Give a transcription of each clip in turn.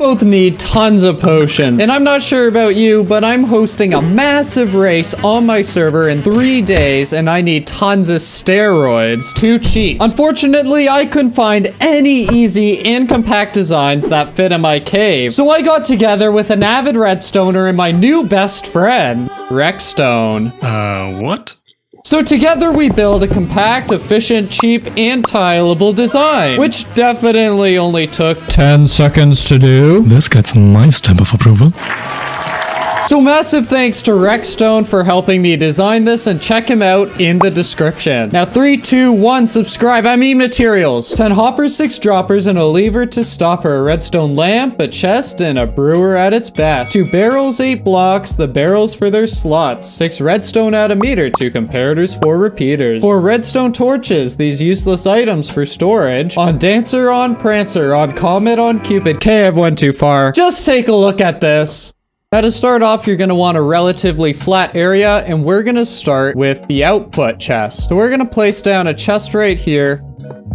Both need tons of potions. And I'm not sure about you, but I'm hosting a massive race on my server in 3 days, and I need tons of steroids to cheat. Unfortunately, I couldn't find any easy and compact designs that fit in my cave. So I got together with an avid redstoner and my new best friend, Rexstone. What? So together we build a compact, efficient, cheap, and tileable design, which definitely only took 10 seconds to do. This gets my stamp of approval. So massive thanks to Rexstone for helping me design this, and check him out in the description. Now 3, 2, 1, subscribe. I mean materials. 10 hoppers, 6 droppers, and a lever to stopper, a redstone lamp, a chest, and a brewer at its best. 2 barrels, 8 blocks, the barrels for their slots. 6 redstone at a meter, 2 comparators, 4 repeaters. 4 redstone torches, these useless items for storage. On Dancer, on Prancer, on Comet, on Cupid. Okay, I've went too far. Just take a look at this. Now to start off, you're going to want a relatively flat area, and we're going to start with the output chest. So we're going to place down a chest right here,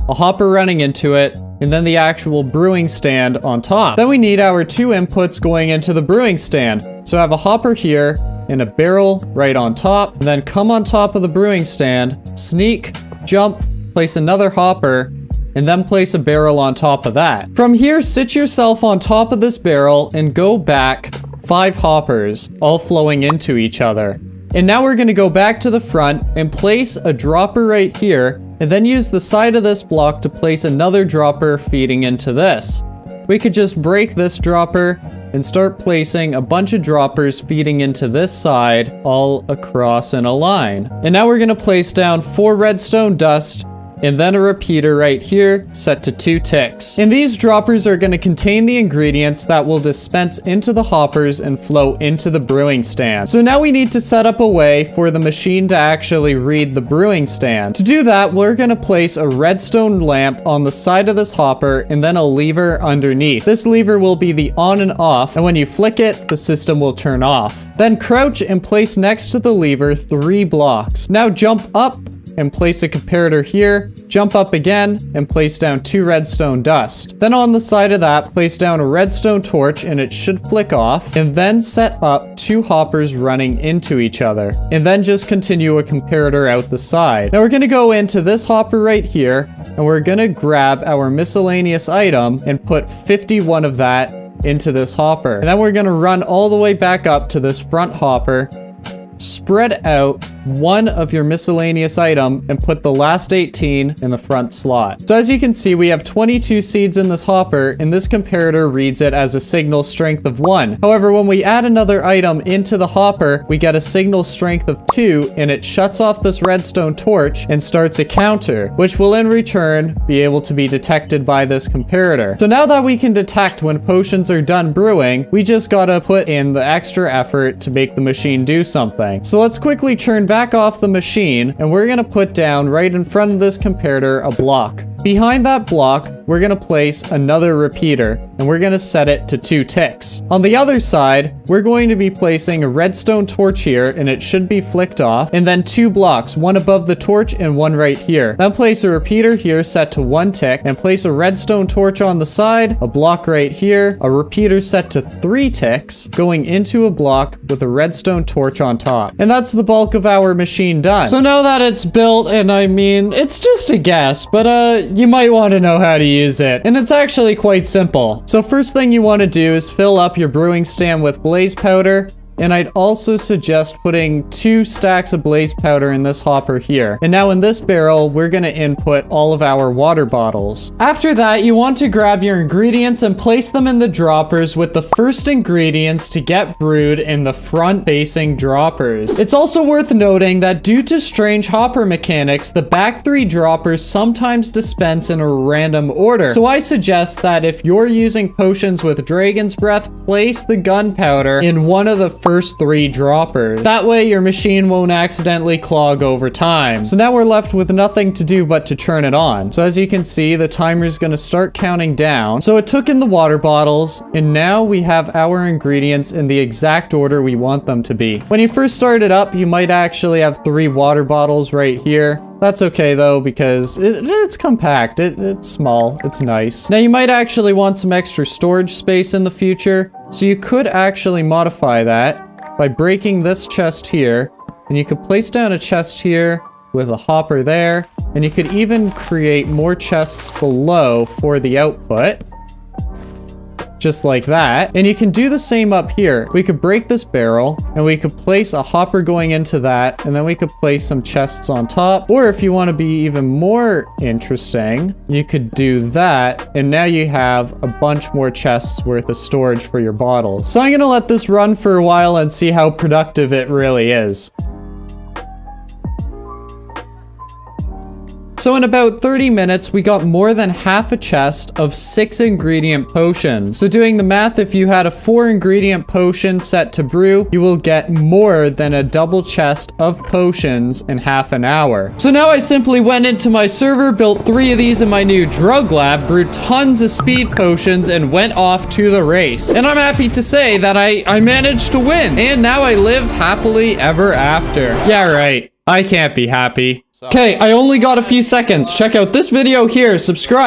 a hopper running into it, and then the actual brewing stand on top. Then we need our 2 inputs going into the brewing stand. So I have a hopper here and a barrel right on top, and then come on top of the brewing stand, sneak, jump, place another hopper, and then place a barrel on top of that. From here, sit yourself on top of this barrel and go back 5 hoppers, all flowing into each other. And now we're going to go back to the front and place a dropper right here, and then use the side of this block to place another dropper feeding into this. We could just break this dropper and start placing a bunch of droppers feeding into this side all across in a line. And now we're going to place down 4 redstone dust, and then a repeater right here set to 2 ticks. And these droppers are going to contain the ingredients that will dispense into the hoppers and flow into the brewing stand. So now we need to set up a way for the machine to actually read the brewing stand. To do that, we're going to place a redstone lamp on the side of this hopper and then a lever underneath. This lever will be the on and off, and when you flick it, the system will turn off. Then crouch and place next to the lever 3 blocks. Now jump up and place a comparator here, jump up again, and place down 2 redstone dust. Then on the side of that, place down a redstone torch, and it should flick off, and then set up 2 hoppers running into each other, and then just continue a comparator out the side. Now we're going to go into this hopper right here, and we're going to grab our miscellaneous item and put 51 of that into this hopper. And then we're going to run all the way back up to this front hopper, spread out 1 of your miscellaneous item, and put the last 18 in the front slot. So as you can see, we have 22 seeds in this hopper, and this comparator reads it as a signal strength of 1. However, when we add another item into the hopper, we get a signal strength of 2, and it shuts off this redstone torch and starts a counter, which will in return be able to be detected by this comparator. So now that we can detect when potions are done brewing, we just gotta put in the extra effort to make the machine do something. So let's quickly turn back off the machine, and we're going to put down right in front of this comparator a block. Behind that block, we're going to place another repeater, and we're going to set it to 2 ticks. On the other side, we're going to be placing a redstone torch here, and it should be flicked off, and then 2 blocks, 1 above the torch and 1 right here. Then place a repeater here set to 1 tick, and place a redstone torch on the side, a block right here, a repeater set to 3 ticks, going into a block with a redstone torch on top. And that's the bulk of our machine done. So now that it's built, and I mean, it's just a guess, but you might want to know how to use it. And it's actually quite simple. So first thing you want to do is fill up your brewing stand with blaze powder. And I'd also suggest putting 2 stacks of blaze powder in this hopper here. And now in this barrel, we're going to input all of our water bottles. After that, you want to grab your ingredients and place them in the droppers with the first ingredients to get brewed in the front-facing droppers. It's also worth noting that due to strange hopper mechanics, the back 3 droppers sometimes dispense in a random order. So I suggest that if you're using potions with Dragon's Breath, place the gunpowder in one of the first 3 droppers. That way your machine won't accidentally clog over time. So now we're left with nothing to do but to turn it on. So as you can see, the timer is going to start counting down. So it took in the water bottles, and now we have our ingredients in the exact order we want them to be. When you first start it up, you might actually have 3 water bottles right here. That's okay though, because it's compact, it's small, it's nice. Now you might actually want some extra storage space in the future, so you could actually modify that by breaking this chest here, and you could place down a chest here with a hopper there, and you could even create more chests below for the output. Just like that. And you can do the same up here. We could break this barrel, and we could place a hopper going into that, and then we could place some chests on top. Or if you want to be even more interesting, you could do that, and now you have a bunch more chests worth of storage for your bottles. So I'm gonna let this run for a while and see how productive it really is. So in about 30 minutes, we got more than half a chest of 6 ingredient potions. So doing the math, if you had a 4 ingredient potion set to brew, you will get more than a double chest of potions in half an hour. So now I simply went into my server, built 3 of these in my new drug lab, brewed tons of speed potions, and went off to the race. And I'm happy to say that I managed to win. And now I live happily ever after. Yeah, right. I can't be happy. Okay, I only got a few seconds. Check out this video here. Subscribe.